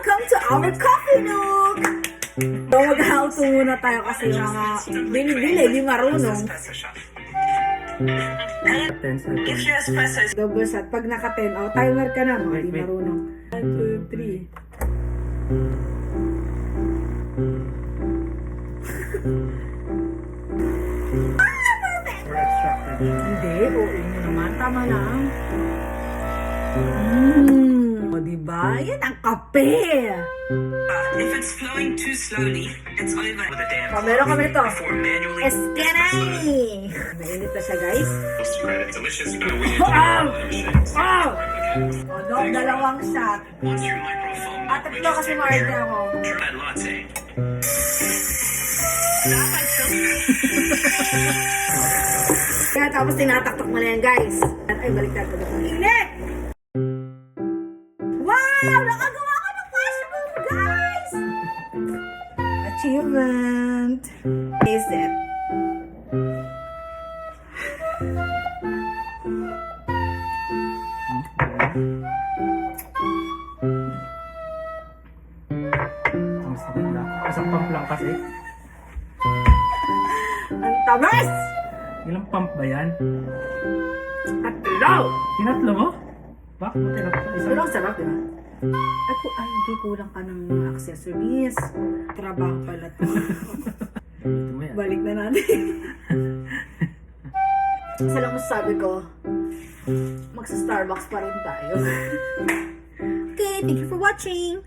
welcome to our coffee nook! So, mag-how to muna tayo kasi yung mga bili-bili, di marunong. 10 seconds. Double shot. Pag naka-10, oh, timer ka na, mga di marunong. 1, 2, 3. Or extracted. Hindi, oo naman. Tama lang. O, diba? Yan ang kape! If it's flowing too slowly, it's over. With a damn Meron kami ito. before manually. Eskenay! Mainit na siya, guys. Delicious. Oh! O, dalawang shot. Once your microphone At tatlo kasi ma-order ako. that latte. Kaya tapos tinataktok mo na yan, guys. Ay, baliktad ko dito. Init! Wow! Nakagawa ko ng mushroom, guys! Achievement! Is it? Ang sarap na. Isang pump lang kasi. Ang tamis! Ilang pump ba yan? At low! Tinatlo mo? Bakit mo tinatlo? Pero ang sarap, di ba? Ay, hindi kulang ka ng mga accessories. Trabaho pala to. Ito mo yan. Balik na natin. Isa lang masasabi ko, magsa-Starbucks pa rin tayo. Okay, thank you for watching!